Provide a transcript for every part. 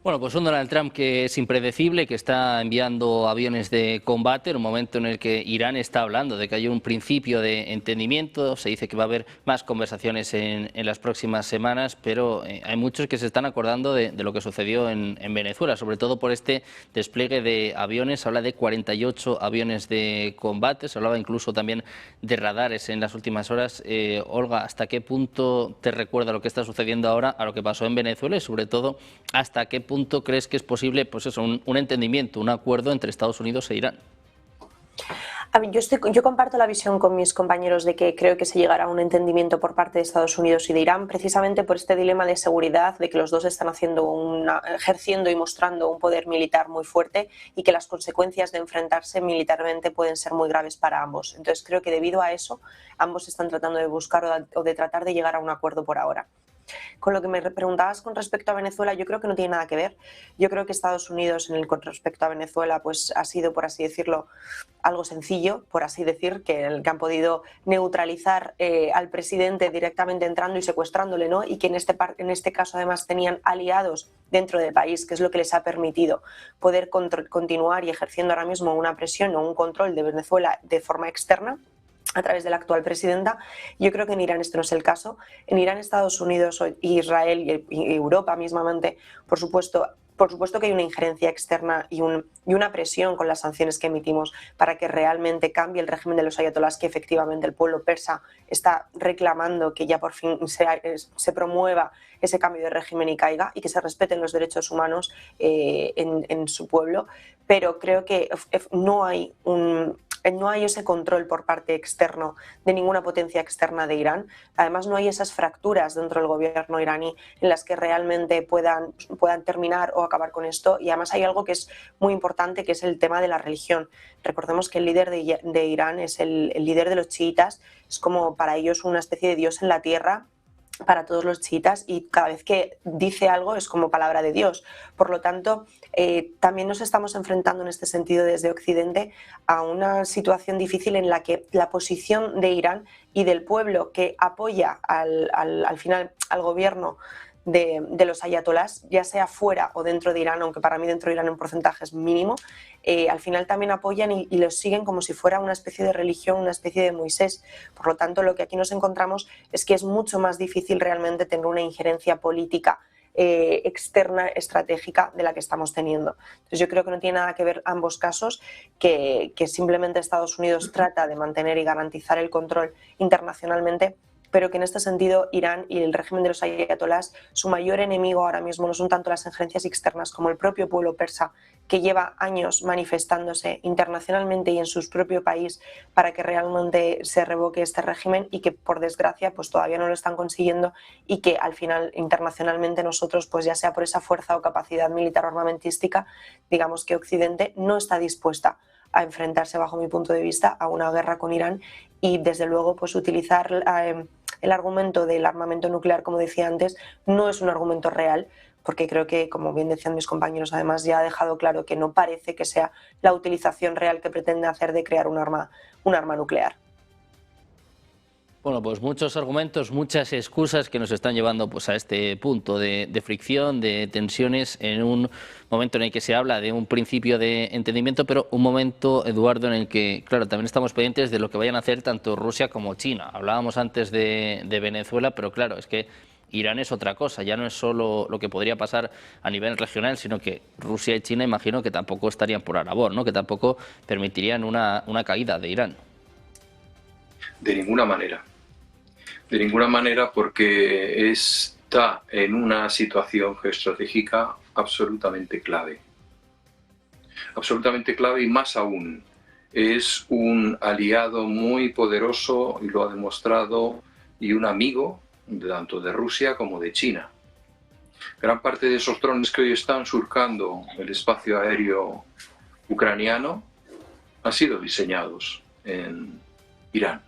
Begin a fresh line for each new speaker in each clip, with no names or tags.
Bueno, pues un Donald Trump que es impredecible, que está enviando aviones de combate en un momento en el que Irán está hablando de que hay un principio de entendimiento. Se dice que va a haber más conversaciones en las próximas semanas, pero hay muchos que se están acordando de lo que sucedió en Venezuela, sobre todo por este despliegue de aviones. Se habla de 48 aviones de combate, se hablaba incluso también de radares en las últimas horas. Olga, ¿hasta qué punto te recuerda lo que está sucediendo ahora a lo que pasó en Venezuela y sobre todo hasta qué punto crees que es posible, pues eso, un entendimiento, un acuerdo entre Estados Unidos e Irán?
A ver, yo comparto la visión con mis compañeros de que creo que se llegará a un entendimiento por parte de Estados Unidos y de Irán, precisamente por este dilema de seguridad, de que los dos están ejerciendo y mostrando un poder militar muy fuerte y que las consecuencias de enfrentarse militarmente pueden ser muy graves para ambos. Entonces creo que debido a eso, ambos están tratando de buscar o de tratar de llegar a un acuerdo por ahora. Con lo que me preguntabas con respecto a Venezuela, yo creo que no tiene nada que ver. Yo creo que Estados Unidos con respecto a Venezuela pues ha sido, por así decirlo, algo sencillo, por así decir, que han podido neutralizar al presidente directamente entrando y secuestrándole, ¿no? Y que en este caso además tenían aliados dentro del país, que es lo que les ha permitido poder continuar y ejerciendo ahora mismo una presión o un control de Venezuela de forma externa a través de la actual presidenta. Yo creo que en Irán esto no es el caso. En Irán, Estados Unidos, Israel y Europa mismamente, por supuesto que hay una injerencia externa y una presión con las sanciones que emitimos para que realmente cambie el régimen de los ayatolás, que efectivamente el pueblo persa está reclamando que ya por fin se promueva ese cambio de régimen y caiga y que se respeten los derechos humanos en su pueblo. Pero creo que no hay ese control por parte externo de ninguna potencia externa de Irán. Además, no hay esas fracturas dentro del gobierno iraní en las que realmente puedan terminar o acabar con esto. Y además hay algo que es muy importante, que es el tema de la religión. Recordemos que el líder de Irán es el líder de los chiitas, es como para ellos una especie de Dios en la tierra, para todos los chiitas, y cada vez que dice algo es como palabra de Dios. Por lo tanto, también nos estamos enfrentando en este sentido desde Occidente a una situación difícil en la que la posición de Irán y del pueblo que apoya al final al gobierno de los ayatolás, ya sea fuera o dentro de Irán, aunque para mí dentro de Irán en porcentaje es mínimo, al final también apoyan y los siguen como si fuera una especie de religión, una especie de Moisés. Por lo tanto, lo que aquí nos encontramos es que es mucho más difícil realmente tener una injerencia política externa, estratégica, de la que estamos teniendo. Entonces yo creo que no tiene nada que ver ambos casos, que simplemente Estados Unidos trata de mantener y garantizar el control internacionalmente, pero que en este sentido Irán y el régimen de los ayatolás, su mayor enemigo ahora mismo no son tanto las injerencias externas como el propio pueblo persa, que lleva años manifestándose internacionalmente y en su propio país para que realmente se revoque este régimen, y que por desgracia pues todavía no lo están consiguiendo, y que al final internacionalmente nosotros, pues ya sea por esa fuerza o capacidad militar o armamentística, digamos que Occidente no está dispuesta a enfrentarse, bajo mi punto de vista, a una guerra con Irán, y desde luego pues utilizar el argumento del armamento nuclear, como decía antes, no es un argumento real, porque creo que, como bien decían mis compañeros, además ya ha dejado claro que no parece que sea la utilización real que pretende hacer de crear un arma nuclear.
Bueno, pues muchos argumentos, muchas excusas que nos están llevando pues a este punto de fricción, de tensiones, en un momento en el que se habla de un principio de entendimiento, pero un momento, Eduardo, en el que, claro, también estamos pendientes de lo que vayan a hacer tanto Rusia como China. Hablábamos antes de Venezuela, pero claro, es que Irán es otra cosa, ya no es solo lo que podría pasar a nivel regional, sino que Rusia y China imagino que tampoco estarían por la labor, ¿no? Que tampoco permitirían una caída de Irán.
De ninguna manera. De ninguna manera, porque está en una situación geoestratégica absolutamente clave. Absolutamente clave, y más aún, es un aliado muy poderoso, y lo ha demostrado, y un amigo tanto de Rusia como de China. Gran parte de esos drones que hoy están surcando el espacio aéreo ucraniano han sido diseñados en Irán.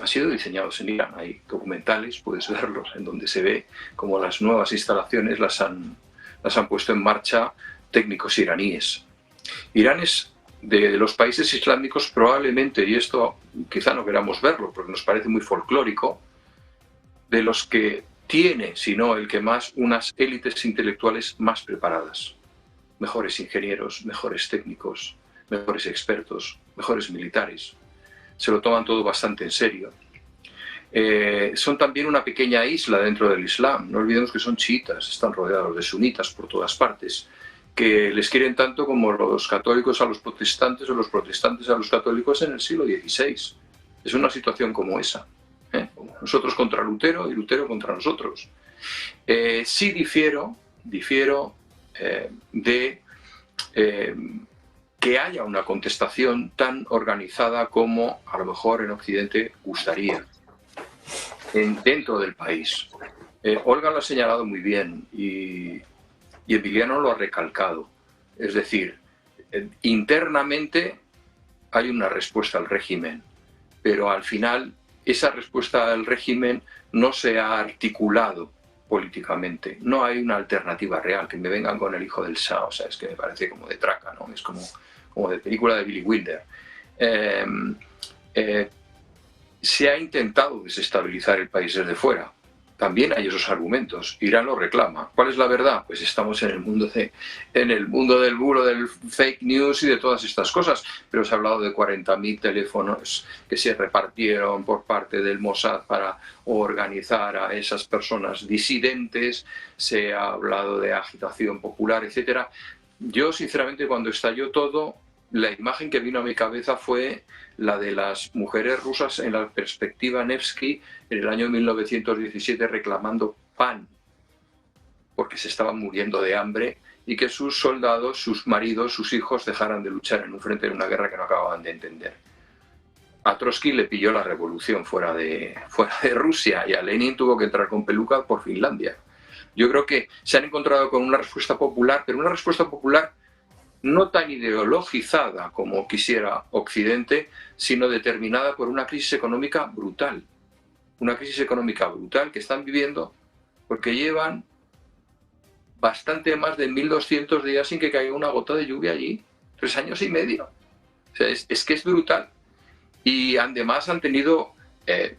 Han sido diseñados en Irán. Hay documentales, puedes verlos, en donde se ve cómo las nuevas instalaciones las han puesto en marcha técnicos iraníes. Irán es de los países islámicos probablemente, y esto quizá no queramos verlo porque nos parece muy folclórico, de los que tiene, si no el que más, unas élites intelectuales más preparadas. Mejores ingenieros, mejores técnicos, mejores expertos, mejores militares. Se lo toman todo bastante en serio. Son también una pequeña isla dentro del Islam. No olvidemos que son chiitas, están rodeados de sunitas por todas partes, que les quieren tanto como los católicos a los protestantes o los protestantes a los católicos en el siglo XVI. Es una situación como esa. Nosotros contra Lutero y Lutero contra nosotros. Sí difiero de que haya una contestación tan organizada como a lo mejor en Occidente gustaría dentro del país. Olga lo ha señalado muy bien y Emiliano lo ha recalcado. Es decir, internamente hay una respuesta al régimen, pero al final esa respuesta al régimen no se ha articulado políticamente. No hay una alternativa real. Que me vengan con el hijo del Shah, o sea, es que me parece como de traca, ¿no? Es como de película de Billy Wilder. Se ha intentado desestabilizar el país desde fuera. También hay esos argumentos. Irán lo reclama. ¿Cuál es la verdad? Pues estamos en el mundo del bulo, del fake news y de todas estas cosas. Pero se ha hablado de 40.000 teléfonos que se repartieron por parte del Mossad para organizar a esas personas disidentes. Se ha hablado de agitación popular, etc. Yo, sinceramente, cuando estalló todo, la imagen que vino a mi cabeza fue la de las mujeres rusas en la perspectiva Nevsky en el año 1917 reclamando pan, porque se estaban muriendo de hambre y que sus soldados, sus maridos, sus hijos dejaran de luchar en un frente de una guerra que no acababan de entender. A Trotsky le pilló la revolución fuera de Rusia y a Lenin tuvo que entrar con peluca por Finlandia. Yo creo que se han encontrado con una respuesta popular, pero una respuesta popular no tan ideologizada como quisiera Occidente, sino determinada por una crisis económica brutal. Una crisis económica brutal que están viviendo porque llevan bastante más de 1.200 días sin que caiga una gota de lluvia allí. 3 años y medio. O sea, es que es brutal. Y además han tenido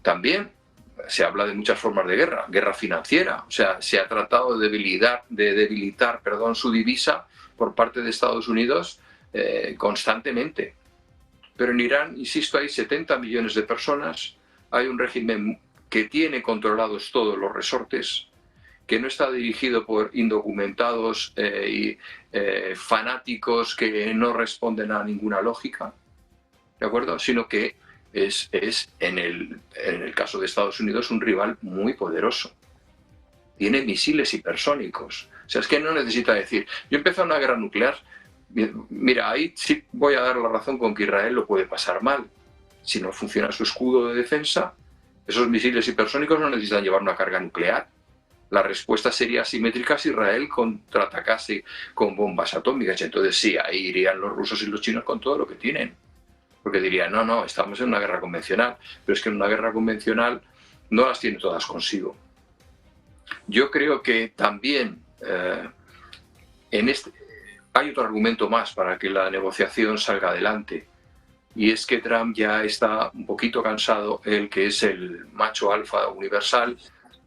también, se habla de muchas formas de guerra, guerra financiera. O sea, se ha tratado de debilitar su divisa por parte de Estados Unidos constantemente. Pero en Irán, insisto, hay 70 millones de personas, hay un régimen que tiene controlados todos los resortes, que no está dirigido por indocumentados y fanáticos que no responden a ninguna lógica, ¿de acuerdo? Sino que es en el caso de Estados Unidos, un rival muy poderoso. Tiene misiles hipersónicos. O sea, es que no necesita decir, yo empiezo una guerra nuclear. Mira, ahí sí voy a dar la razón con que Israel lo puede pasar mal. Si no funciona su escudo de defensa, esos misiles hipersónicos no necesitan llevar una carga nuclear. La respuesta sería asimétrica si Israel contraatacase con bombas atómicas. Entonces sí, ahí irían los rusos y los chinos con todo lo que tienen. Porque dirían, no, estamos en una guerra convencional. Pero es que en una guerra convencional no las tiene todas consigo. Yo creo que también hay otro argumento más para que la negociación salga adelante, y es que Trump ya está un poquito cansado, él que es el macho alfa universal,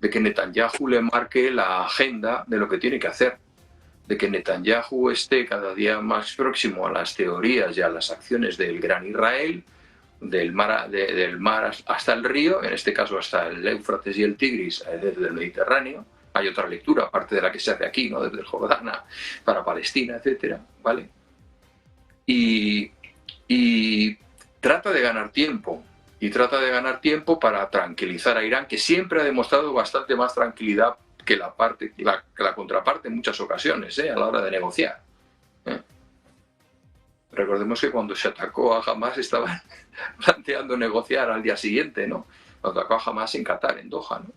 de que Netanyahu le marque la agenda de lo que tiene que hacer, de que Netanyahu esté cada día más próximo a las teorías y a las acciones del gran Israel, del mar hasta el río, en este caso hasta el Éufrates y el Tigris, desde el Mediterráneo. Hay otra lectura, aparte de la que se hace aquí, ¿no? Desde el Jordán para Palestina, etcétera, ¿vale? Y trata de ganar tiempo, para tranquilizar a Irán, que siempre ha demostrado bastante más tranquilidad que la contraparte en muchas ocasiones, a la hora de negociar. Recordemos que cuando se atacó a Hamas estaban planteando negociar al día siguiente, ¿no? Cuando atacó a Hamas en Qatar, en Doha, ¿no?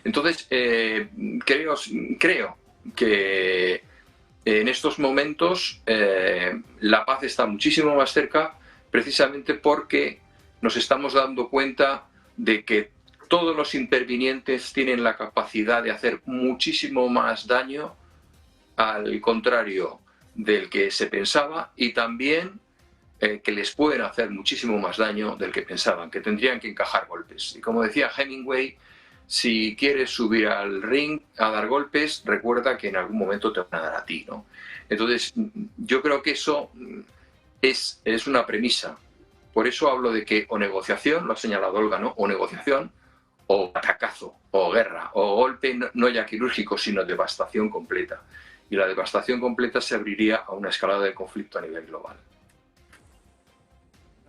Entonces, creo que en estos momentos la paz está muchísimo más cerca, precisamente porque nos estamos dando cuenta de que todos los intervinientes tienen la capacidad de hacer muchísimo más daño, al contrario del que se pensaba, y también que les pueden hacer muchísimo más daño del que pensaban, que tendrían que encajar golpes. Y como decía Hemingway, si quieres subir al ring a dar golpes, recuerda que en algún momento te van a dar a ti, ¿no? Entonces, yo creo que eso es una premisa. Por eso hablo de que o negociación, lo ha señalado Olga, ¿no? O negociación, o atacazo, o guerra, o golpe no ya quirúrgico, sino devastación completa. Y la devastación completa se abriría a una escalada de conflicto a nivel global.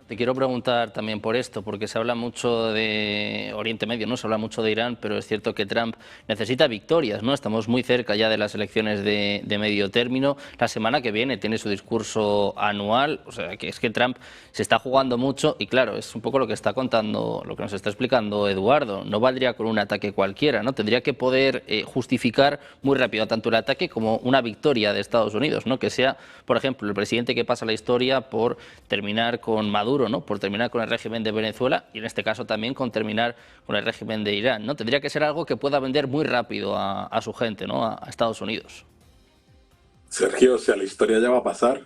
Te quiero preguntar también por esto, porque se habla mucho de Oriente Medio, ¿no? Se habla mucho de Irán, pero es cierto que Trump necesita victorias, ¿no? Estamos muy cerca ya de las elecciones de medio término. La semana que viene tiene su discurso anual, o sea, que es que Trump se está jugando mucho y claro, es un poco lo que está contando, lo que nos está explicando Eduardo. No valdría con un ataque cualquiera, ¿no? Tendría que poder justificar muy rápido tanto el ataque como una victoria de Estados Unidos, ¿no? Que sea, por ejemplo, el presidente que pasa la historia por terminar con Maduro, ¿no? Por terminar con el régimen de Venezuela y en este caso también con terminar con el régimen de Irán, ¿no? Tendría que ser algo que pueda vender muy rápido a su gente, ¿no? A Estados Unidos.
Sergio, o sea, la historia ya va a pasar.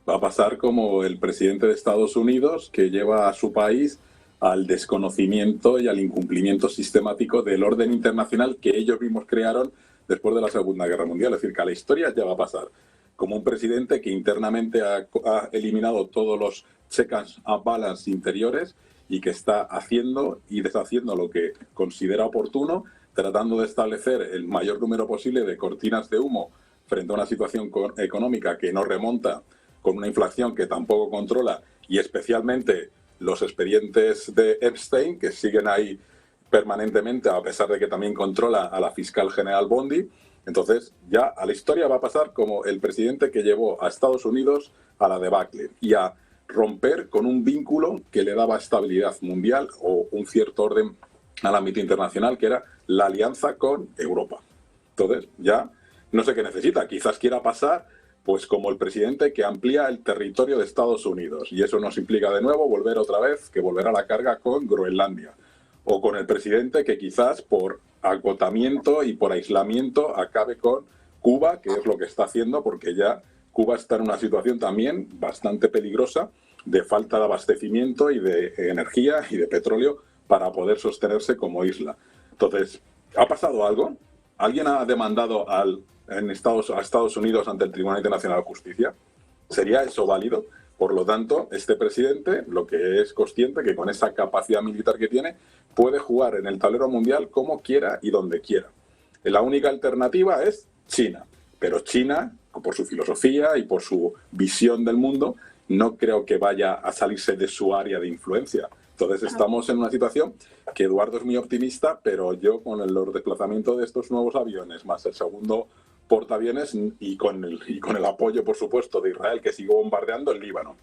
Va a pasar como el presidente de Estados Unidos que lleva a su país al desconocimiento y al incumplimiento sistemático del orden internacional que ellos mismos crearon después de la Segunda Guerra Mundial. Es decir, que la historia ya va a pasar. Como un presidente que internamente ha eliminado todos los checks and balance interiores y que está haciendo y deshaciendo lo que considera oportuno, tratando de establecer el mayor número posible de cortinas de humo frente a una situación económica que no remonta, con una inflación que tampoco controla y especialmente los expedientes de Epstein que siguen ahí permanentemente a pesar de que también controla a la fiscal general Bondi. Entonces ya a la historia va a pasar como el presidente que llevó a Estados Unidos a la debacle y a romper con un vínculo que le daba estabilidad mundial o un cierto orden al ámbito internacional, que era la alianza con Europa. Entonces ya no sé qué necesita, quizás quiera pasar pues como el presidente que amplía el territorio de Estados Unidos y eso nos implica de nuevo volver otra vez, que volver a la carga con Groenlandia o con el presidente que quizás por agotamiento y por aislamiento acabe con Cuba, que es lo que está haciendo, porque ya Cuba está en una situación también bastante peligrosa de falta de abastecimiento y de energía y de petróleo para poder sostenerse como isla. Entonces, ¿ha pasado algo? ¿Alguien ha demandado a Estados Unidos ante el Tribunal Internacional de Justicia? ¿Sería eso válido? Por lo tanto, este presidente lo que es consciente que con esa capacidad militar que tiene puede jugar en el tablero mundial como quiera y donde quiera. La única alternativa es China, pero China, por su filosofía y por su visión del mundo, no creo que vaya a salirse de su área de influencia. Entonces estamos en una situación que Eduardo es muy optimista, pero yo con el desplazamiento de estos nuevos aviones, más el segundo portaaviones y con el apoyo, por supuesto, de Israel, que sigue bombardeando el Líbano.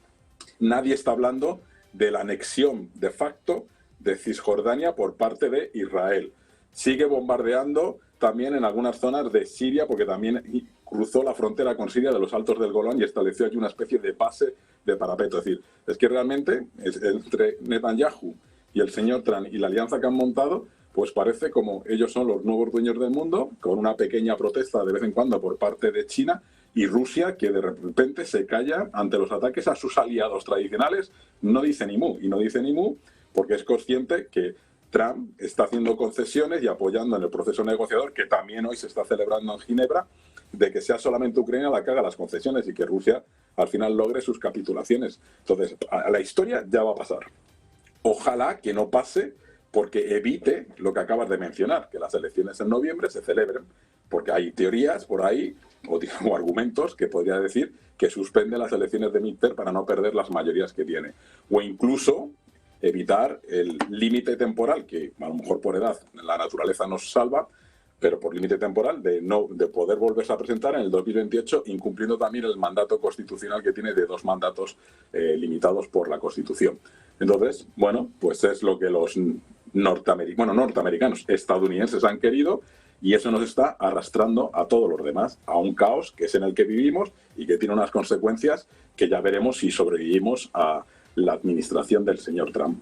Nadie está hablando de la anexión de facto de Cisjordania por parte de Israel. Sigue bombardeando también en algunas zonas de Siria, porque también cruzó la frontera con Siria de los Altos del Golán y estableció allí una especie de base de parapeto. Es decir, es que realmente entre Netanyahu y el señor Trump y la alianza que han montado, pues parece como ellos son los nuevos dueños del mundo, con una pequeña protesta de vez en cuando por parte de China y Rusia, que de repente se calla ante los ataques a sus aliados tradicionales, no dice ni mu, y no dice ni mu porque es consciente que Trump está haciendo concesiones y apoyando en el proceso negociador, que también hoy se está celebrando en Ginebra, de que sea solamente Ucrania la que haga las concesiones y que Rusia al final logre sus capitulaciones. Entonces, a la historia ya va a pasar. Ojalá que no pase porque evite lo que acabas de mencionar, que las elecciones en noviembre se celebren, porque hay teorías por ahí o argumentos que podría decir que suspende las elecciones de midterm para no perder las mayorías que tiene. O incluso evitar el límite temporal, que a lo mejor por edad la naturaleza nos salva, pero por límite temporal de poder volverse a presentar en el 2028, incumpliendo también el mandato constitucional que tiene de 2 mandatos limitados por la Constitución. Entonces, bueno, pues es lo que los norteamericanos, estadounidenses han querido, y eso nos está arrastrando a todos los demás, a un caos que es en el que vivimos y que tiene unas consecuencias que ya veremos si sobrevivimos a la administración del señor Trump.